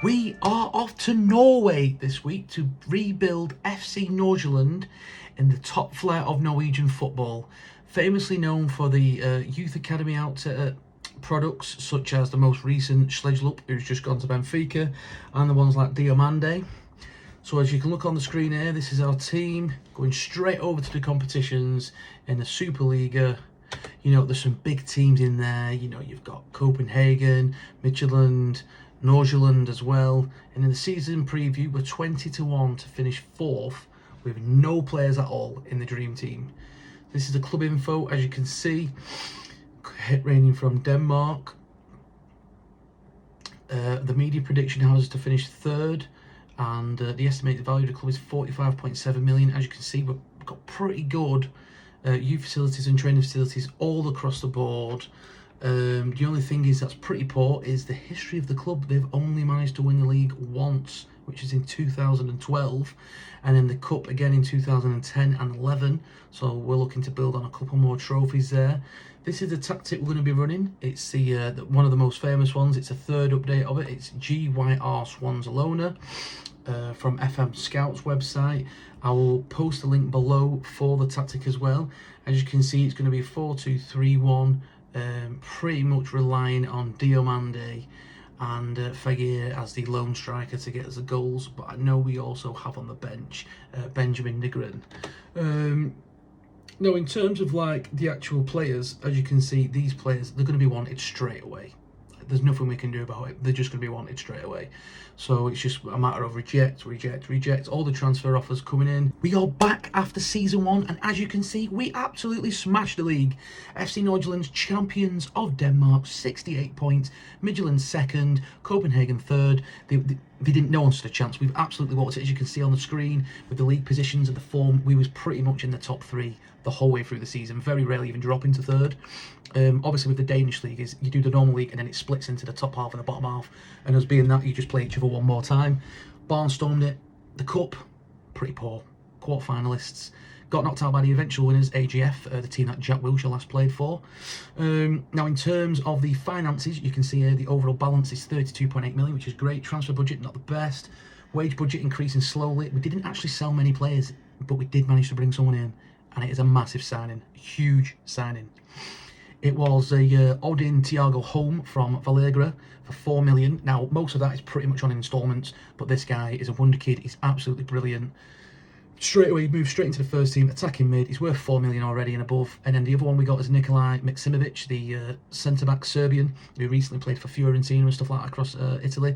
We are off to Norway this week to rebuild FC Nordsjælland in the top flight of Norwegian football, famously known for the youth academy outfit products such as the most recent Sledgelup, who's just gone to Benfica, and the ones like Diomande. So as you can look on the screen here, this is our team going straight over to the competitions in the Superliga. You know, there's some big teams in there. You know, you've got Copenhagen, Midtjylland, Nordsjaelland as well. And in the season preview, we're 20-1 to finish 4th with no players at all in the dream team. This is the club info, as you can see. Hit raining from Denmark. The media prediction has us to finish 3rd, and the estimated value of the club is 45.7 million. As you can see, we've got pretty good youth facilities and training facilities all across the board. The only thing is that's pretty poor is the history of the club. They've only managed to win the league once, which is in 2012, and then the cup again in 2010 and 11. So we're looking to build on a couple more trophies there. This is the tactic we're going to be running. It's the one of the most famous ones. It's a 3rd update of it. It's GYR Swansalona from FM Scout's website. I will post a link below for the tactic as well. As you can see, it's going to be 4-2-3-1, pretty much relying on Diomande and Fagir as the lone striker to get us the goals. But I know we also have on the bench Benjamin Nygren. Now, in terms of like the actual players, as you can see, these players, they're going to be wanted straight away. There's nothing we can do about it. They're just going to be wanted straight away. So it's just a matter of reject. All the transfer offers coming in. We are back after season 1, and as you can see, we absolutely smashed the league. FC Nordsjælland's champions of Denmark, 68 points. Midtjylland 2nd, Copenhagen 3rd. They didn't know us a chance. We've absolutely walked it, as you can see on the screen, with the league positions and the form. We was pretty much in the top 3 the whole way through the season. Very rarely even drop into 3rd. Obviously with the Danish league is you do the normal league and then it splits into the top half and the bottom half, and as being that, you just play each other one more time. Barnstormed it. The cup, pretty poor. Quarter-finalists. Got knocked out by the eventual winners, AGF, the team that Jack Wilshere last played for. Now, in terms of the finances, you can see here the overall balance is 32.8 million, which is great. Transfer budget, not the best. Wage budget increasing slowly. We didn't actually sell many players, but we did manage to bring someone in, and it is a massive signing, huge signing. It was a Odin Thiago Holm from Vallegra for 4 million. Now, most of that is pretty much on instalments, but this guy is a wonder kid. He's absolutely brilliant. Straight away, moved straight into the first team, attacking mid. He's worth 4 million already and above. And then the other one we got is Nikolaj Maksimovic, the centre-back Serbian, who recently played for Fiorentina and stuff like that across Italy.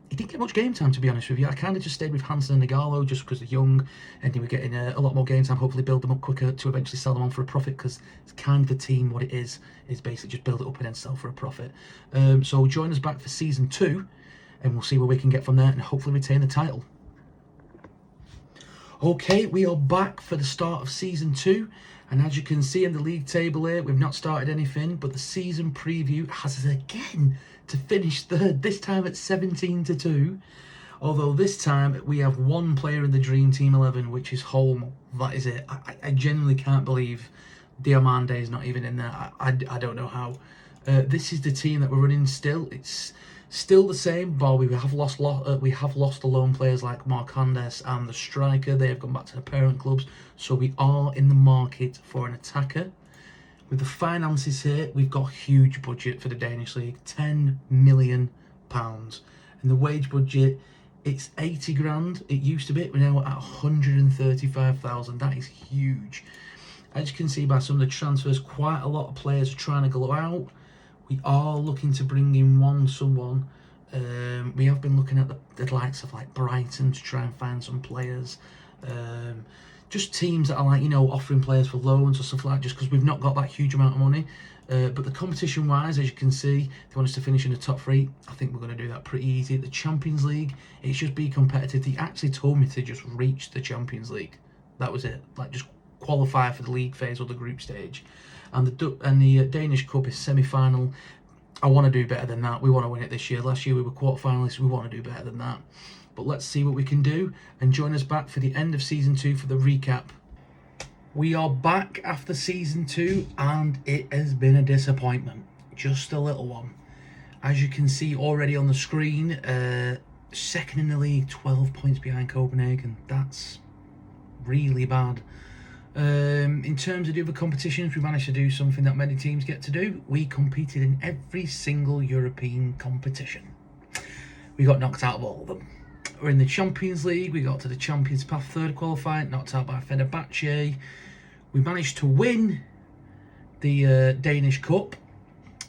He didn't get much game time, to be honest with you. I kind of just stayed with Hansen and Nagalo just because they're young and they were getting a lot more game time, hopefully build them up quicker to eventually sell them on for a profit, because it's kind of the team, what it is basically just build it up and then sell for a profit. So join us back for season 2 and we'll see where we can get from there and hopefully retain the title. Okay, we are back for the start of season 2, and as you can see in the league table here, we've not started anything, but the season preview has us again to finish 3rd, this time at 17-2. Although this time we have one player in the Dream Team 11, which is Holm. That is it. I genuinely can't believe Diomande is not even in there. I don't know how. This is the team that we're running still. It's still the same, but we have lost the lone players like Marcondes and the striker. They have gone back to the parent clubs, so we are in the market for an attacker. With the finances here, we've got a huge budget for the Danish league, £10 million, and the wage budget, it's 80 grand. It used to be. We're now at 135,000. That is huge. As you can see by some of the transfers, quite a lot of players are trying to go out. We are looking to bring in someone. We have been looking at the likes of like Brighton to try and find some players. Just teams that are like, you know, offering players for loans or stuff like that, just because we've not got that huge amount of money. But the competition wise, as you can see, they want us to finish in the top 3. I think we're going to do that pretty easy. The Champions League, it's just be competitive. They actually told me to just reach the Champions League. That was it. Like, just qualify for the league phase or the group stage. And the Danish Cup is semi-final. I want to do better than that. We want to win it this year. Last year we were quarter-finalists. We want to do better than that. But let's see what we can do, and join us back for the end of season 2 for the recap. We are back after season 2, and it has been a disappointment. Just a little one. As you can see already on the screen, second in the league, 12 points behind Copenhagen. That's really bad. In terms of the other competitions, we managed to do something that many teams get to do. We competed in every single European competition. We got knocked out of all of them. We're in the Champions League. We got to the Champions Path third qualifying, knocked out by Fenerbahce. We managed to win the Danish Cup,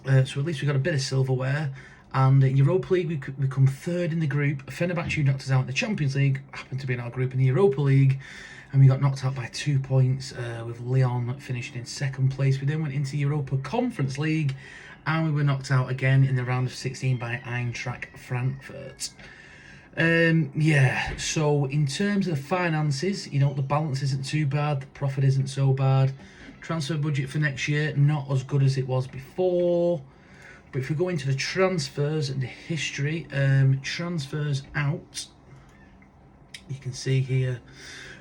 so at least we got a bit of silverware. And Europa League, we come third in the group. Fenerbahce knocked us out in the Champions League, happened to be in our group in the Europa League, and we got knocked out by 2 points, with Lyon finishing in second place. We then went into Europa Conference League, and we were knocked out again in the round of 16 by Eintracht Frankfurt. Yeah, so in terms of the finances, you know, the balance isn't too bad, the profit isn't so bad. Transfer budget for next year, not as good as it was before. But if we go into the transfers and the history, transfers out, you can see here,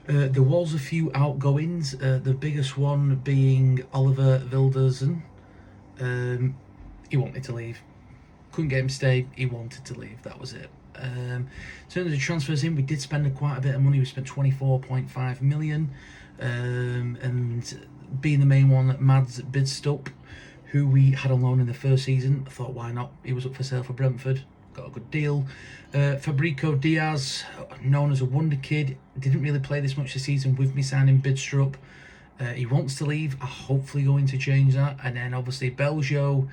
there was a few outgoings, the biggest one being Oliver Vildersen. He wanted to leave. Couldn't get him to stay, he wanted to leave, that was it. In terms of the transfers in, we did spend quite a bit of money. We spent 24.5 million, and being the main one, Mads Bidstrup, who we had on loan in the first season, I thought, why not? He was up for sale for Brentford, got a good deal. Fabricio Diaz, known as a wonder kid, didn't really play this much this season with me signing Bidstrup. He wants to leave, I'm hopefully going to change that. And then obviously Belgio,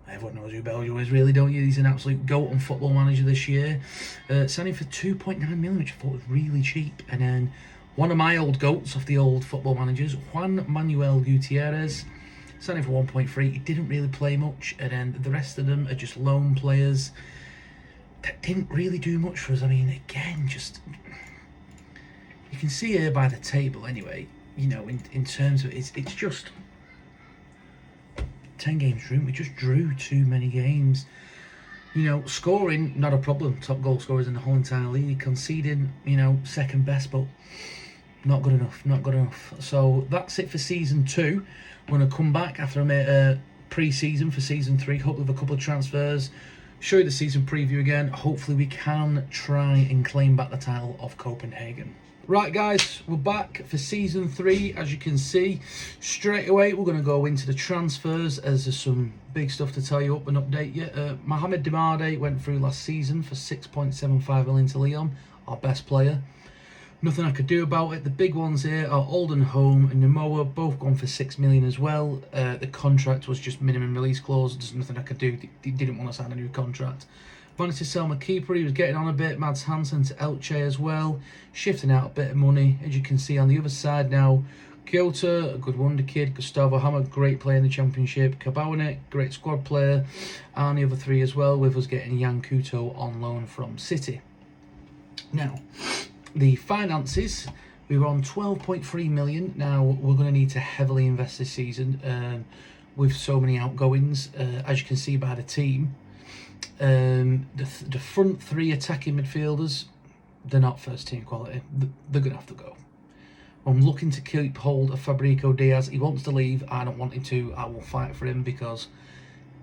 everyone knows who Belgio is, really, don't you? He's an absolute GOAT on Football Manager this year. Signing for 2.9 million, which I thought was really cheap. And then one of my old GOATs off the old Football Managers, Juan Manuel Gutierrez, signing for 1.3. He didn't really play much. And then the rest of them are just loan players that didn't really do much for us. I mean, again, just, you can see here by the table anyway, you know, in terms of, it's just 10 games drew. We just drew too many games. You know, scoring, not a problem. Top goal scorers in the whole entire league. Conceding, you know, second best, but not good enough. Not good enough. So that's it for season 2. We're going to come back after I made a pre-season for season 3. Hopefully with a couple of transfers. Show you the season preview again. Hopefully we can try and claim back the title of Copenhagen. Right guys, we're back for season 3. As you can see, straight away we're going to go into the transfers, as there's some big stuff to tell you up and update you. Mohamed Demade went through last season for 6.75 million to Lyon, our best player. Nothing I could do about it. The big ones here are Oldenholm and Namoa, both gone for 6 million as well. The contract was just minimum release clause. There's nothing I could do. They didn't want to sign a new contract. Managed to sell my keeper, he was getting on a bit. Mads Hansen to Elche as well, shifting out a bit of money. As you can see on the other side now, Kyoto, a good wonder kid. Gustavo Hammer, great player in the championship. Kabawanek, great squad player. And the other 3 as well, with us getting Jan Kuto on loan from City. Now, the finances, we were on 12.3 million. Now, we're going to need to heavily invest this season with so many outgoings. As you can see by the team, the front 3 attacking midfielders, they're not first team quality. They're going to have to go. I'm looking to keep hold of Fabricio Diaz. He wants to leave. I don't want him to. I will fight for him because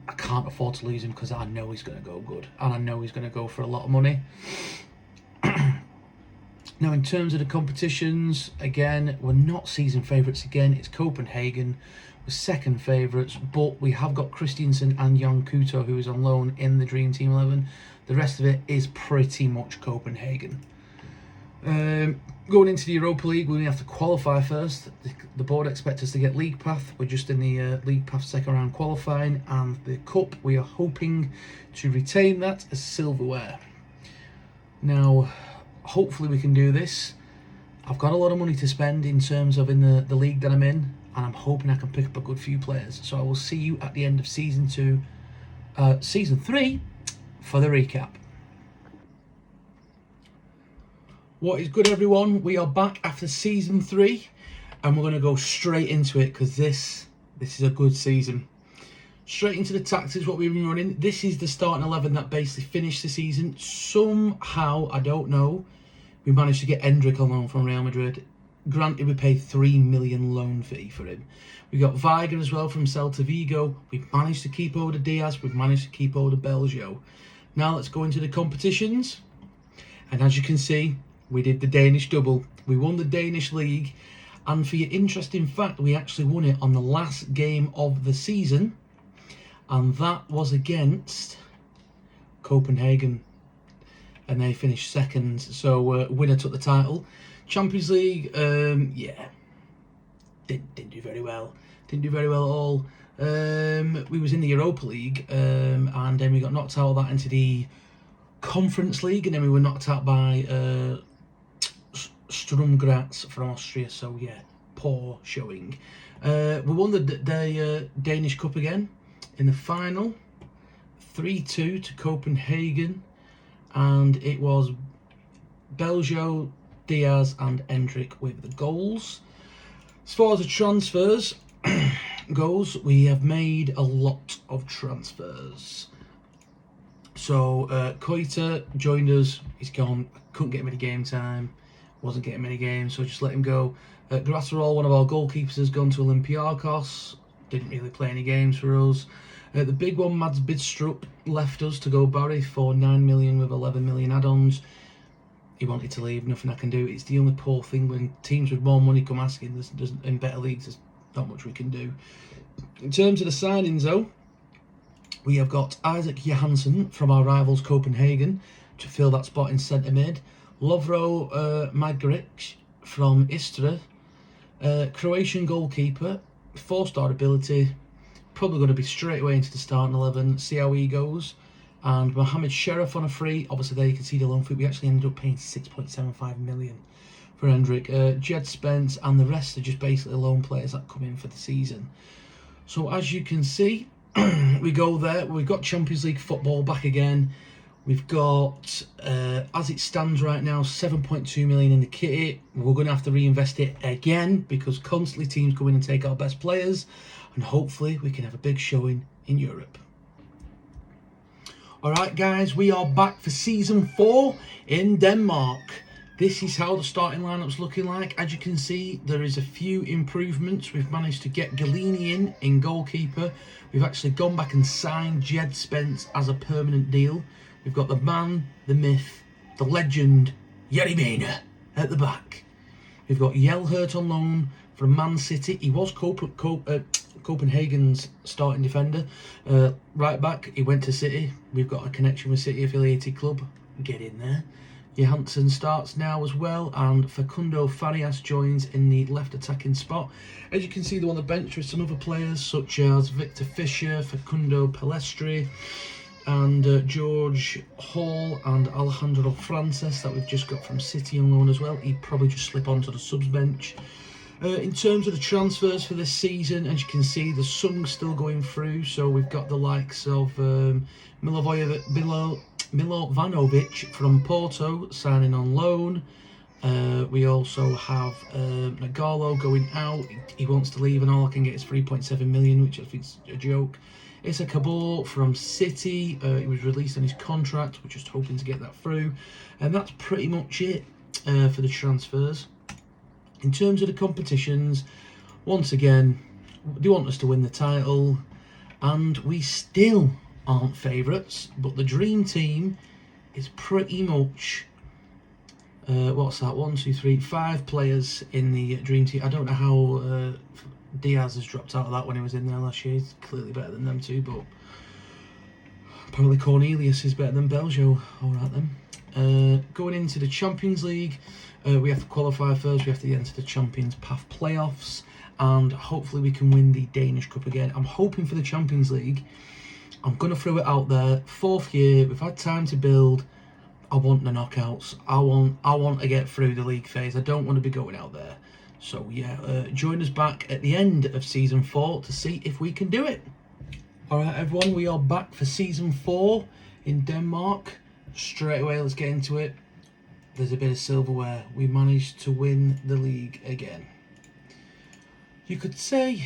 I can't afford to lose him, because I know he's going to go good. And I know he's going to go for a lot of money. Now, in terms of the competitions, again, we're not season favourites again. It's Copenhagen. We're second favourites, but we have got Christiansen and Jan Kuto, who is on loan in the Dream Team 11. The rest of it is pretty much Copenhagen. Going into the Europa League, we only have to qualify first. The board expects us to get League Path. We're just in the League Path second round qualifying, and the Cup, we are hoping to retain that as silverware. Now, hopefully we can do this. I've got a lot of money to spend in terms of in the league that I'm in, and I'm hoping I can pick up a good few players. So I will see you at the end of season 3 for the recap. What is good, everyone? We are back after season 3, and we're going to go straight into it, because this is a good season. Straight into the tactics, what we've been running. This is the starting 11 that basically finished the season. Somehow, I don't know, we managed to get Endrick on loan from Real Madrid. Granted, we paid 3 million loan fee for him. We got Weiger as well from Celta Vigo. We managed to keep over the Diaz. We've managed to keep over the Belgio. Now let's go into the competitions. And as you can see, we did the Danish double. We won the Danish league. And for your interesting fact, we actually won it on the last game of the season. And that was against Copenhagen. And they finished second. So winner took the title. Champions League, yeah, didn't do very well. Didn't do very well at all. We was in the Europa League, and then we got knocked out of that into the Conference League, and then we were knocked out by Sturm Graz from Austria. So yeah, poor showing. We won the Danish Cup again in the final, 3-2 to Copenhagen, and it was Belgio, Diaz and Endrick with the goals. As far as the transfers goes, we have made a lot of transfers. So Koita joined us. He's gone. Couldn't get him any game time. Wasn't getting many games, so just let him go. Grasserol, one of our goalkeepers, has gone to Olympiakos. Didn't really play any games for us. The big one, Mads Bidstrup, left us to go Barry for 9 million with 11 million add-ons. He wanted to leave, nothing I can do. It's the only poor thing when teams with more money come asking. There's in better leagues, there's not much we can do. In terms of the signings though, we have got Isaac Johansson from our rivals Copenhagen to fill that spot in centre mid. Lovro Magric from Istra, Croatian goalkeeper, 4-star ability, probably going to be straight away into the starting 11, see how he goes. And Mohamed Sheriff on a free. Obviously there you can see the loan fee. We actually ended up paying 6.75 million for Hendrick. Jed Spence and the rest are just basically loan players that come in for the season. So as you can see, we go there. We've got Champions League football back again. We've got, as it stands right now, 7.2 million in the kit. We're going to have to reinvest it again because constantly teams come in and take our best players. And hopefully we can have a big showing in Europe. Alright guys, we are back for Season 4 in Denmark. This is how the starting lineup's looking like. As you can see, there is a few improvements. We've managed to get Galini in goalkeeper. We've actually gone back and signed Jed Spence as a permanent deal. We've got the man, the myth, the legend, Jere Mena at the back. We've got Jelhert on loan from Man City. He was Copenhagen's starting defender. Right back, he went to City. We've got a connection with City affiliated club. Get in there. Johansson starts now as well, and Facundo Farias joins in the left attacking spot. As you can see, they're on the bench with some other players such as Victor Fischer, Facundo Pelestri, and George Hall and Alejandro Frances that we've just got from City on loan as well. He'd probably just slip onto the subs bench. In terms of the transfers for this season, as you can see, the sun's still going through. So we've got the likes of Milovanovic from Porto signing on loan. We also have Nagalo going out. He wants to leave and all I can get is 3.7 million, which I think is a joke. Issa Kabor from City. He was released on his contract. We're just hoping to get that through. And that's pretty much it for the transfers. In terms of the competitions, once again, they want us to win the title, and we still aren't favourites, but the dream team is pretty much, what's that, 1, 2, 3, 5 players in the dream team. I don't know how Diaz has dropped out of that when he was in there last year. He's clearly better than them too, but apparently Cornelius is better than Belgio. Alright then. Going into the Champions League, we have to qualify first. We have to enter the Champions Path playoffs, and hopefully we can win the Danish Cup again. I'm hoping for the Champions League. I'm going to throw it out there. 4th year, we've had time to build. I want the knockouts. I want to get through the league phase. I don't want to be going out there. So yeah, join us back at the end of Season 4 to see if we can do it. Alright everyone, we are back for Season 4 in Denmark. Straight away, let's get into it. There's a bit of silverware. We managed to win the league again. You could say,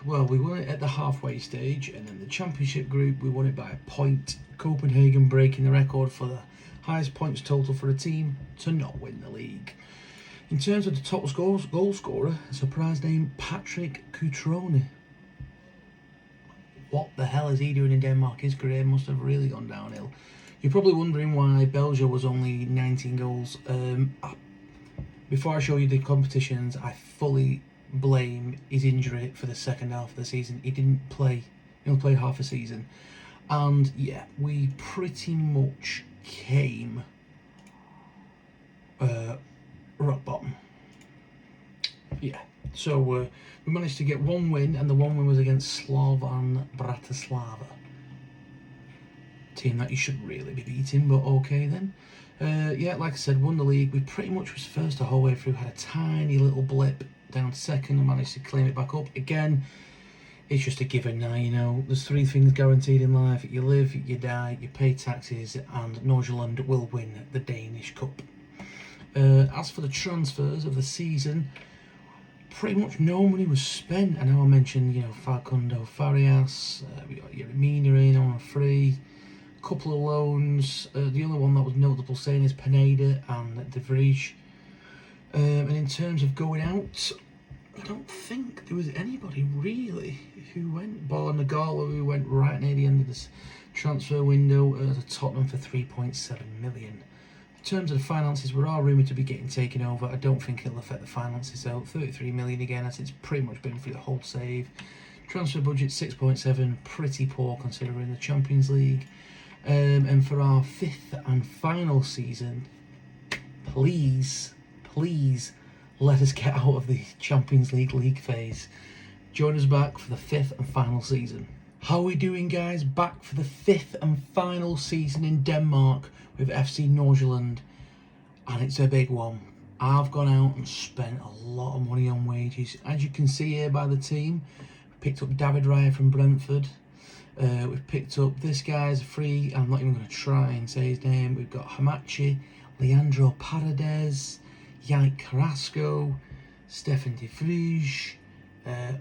well, we won it at the halfway stage, and then the championship group, we won it by a point. Copenhagen breaking the record for the highest points total for a team to not win the league. In terms of the top goal scorer, a surprise name, Patrick Cutrone. What the hell is he doing in Denmark? His career must have really gone downhill. You're probably wondering why Belgium was only 19 goals. Before I show you the competitions, I fully blame his injury for the second half of the season. He didn't play. He only played half a season. And yeah, we pretty much came rock bottom. Yeah, so we managed to get one win, and the one win was against Slovan Bratislava. Team that you should really be beating, but okay then. Yeah, like I said, won the league. We pretty much was first the whole way through, had a tiny little blip down to second and managed to claim it back up. Again, it's just a given now, you know. There's 3 things guaranteed in life. You live, you die, you pay taxes, and Nordsjaelland will win the Danish Cup. As for the transfers of the season, pretty much no money was spent. I know I mentioned, you know, Facundo Farias, we got Yeremina in on a free, a couple of loans. The only one that was notable saying is Pineda and De Vries. And in terms of going out, I don't think there was anybody really who went. Bar Nagala, who went right near the end of this transfer window to Tottenham for 3.7 million. In terms of the finances, we are rumoured to be getting taken over. I don't think it'll affect the finances though. 33 million again, as it's pretty much been through the whole save. Transfer budget 6.7, pretty poor considering the Champions League. And for our 5th and final season, please let us get out of the Champions League phase. Join us back for the 5th and final season. How are we doing, guys? Back for the 5th and final season in Denmark with FC Nordsjælland, and it's a big one. I've gone out and spent a lot of money on wages. As you can see here by the team, we picked up David Raya from Brentford. We've picked up this guy's free. I'm not even going to try and say his name. We've got Hamachi, Leandro Paredes, Yannick Carrasco, Stefan De Vries,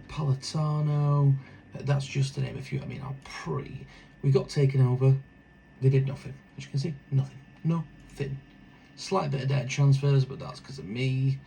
Politano. That's just to name a few. I mean, we got taken over. They did nothing. As you can see, nothing. Slight bit of debt transfers, but that's because of me.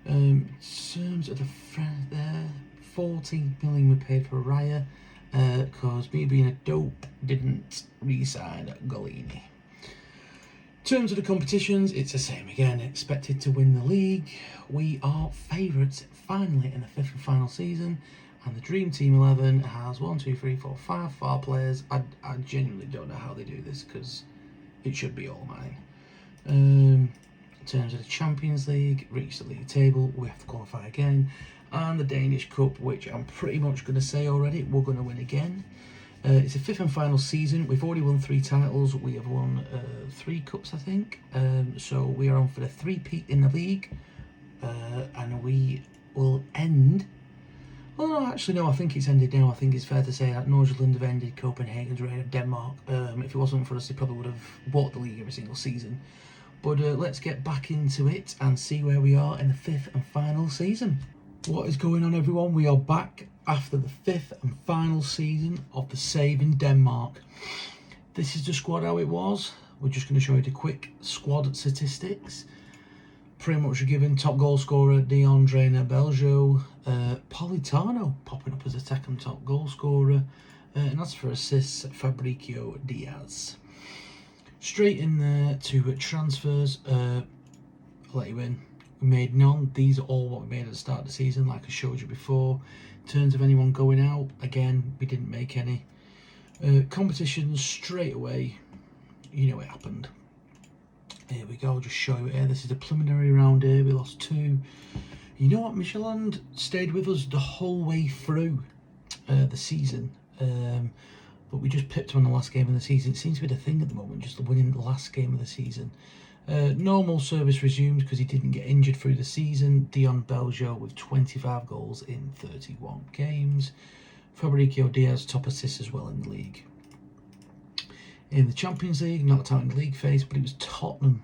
In terms of the friend there, 14 million we paid for Raya, because me being a dope didn't re-sign Golini. In terms of the competitions, it's the same again. Expected to win the league. We are favourites finally in the 5th and final season. And the Dream Team 11 has 5 far players. I genuinely don't know how they do this, because it should be all mine. In terms of the Champions League, reach the league table, we have to qualify again. And the Danish Cup, which I'm pretty much going to say already, we're going to win again. It's a 5th and final season. We've already won 3 titles. We have won 3 cups, I think. So we are on for the 3-peat in the league. And we will end... Well, no, actually, no, I think it's ended now. I think it's fair to say that Nordsjaelland have ended Copenhagen's reign of Denmark. If it wasn't for us, they probably would have bought the league every single season. But let's get back into it and see where we are in the 5th and final season. What is going on, everyone? We are back after the 5th and final season of the save in Denmark. This is the squad how it was. We're just going to show you the quick squad statistics. Pretty much given top goal scorer DeAndre Beljo, Politano popping up as a second top goal scorer, and that's for assists Fabricio Diaz. Straight in there to transfers. I'll let you in. We made none. These are all what we made at the start of the season, like I showed you before. In terms of anyone going out, again, we didn't make any. Competitions straight away. You know it happened. Here we go, just show you here. This is the preliminary round here. We lost 2. You know what? Nordsjaelland stayed with us the whole way through the season. But we just pipped them on the last game of the season. It seems to be the thing at the moment, just winning the last game of the season. Normal service resumed because he didn't get injured through the season. Dion Beljo with 25 goals in 31 games. Fabricio Diaz top assists as well in the league. In the Champions League, not out in the league phase, but it was Tottenham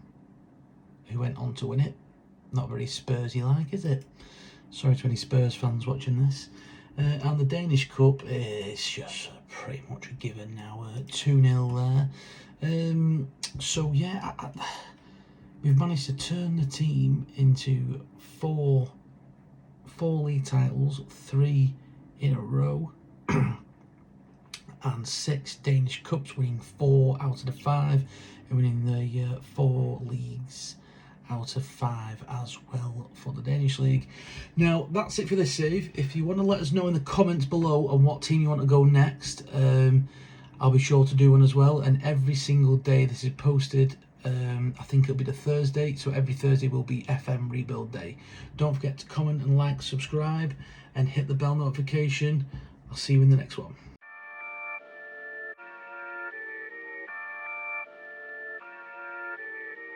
who went on to win it. Not very Spursy-like, is it? Sorry to any Spurs fans watching this. And the Danish Cup is just pretty much a given now. 2-0 there. So yeah, we've managed to turn the team into 4 league titles, 3 in a row. and 6 Danish Cups, winning 4 out of the 5, and winning the 4 leagues out of 5 as well for the Danish League. Now, that's it for this save. If you want to let us know in the comments below on what team you want to go next, I'll be sure to do one as well. And every single day this is posted, I think it'll be the Thursday, so every Thursday will be FM Rebuild Day. Don't forget to comment and like, subscribe, and hit the bell notification. I'll see you in the next one.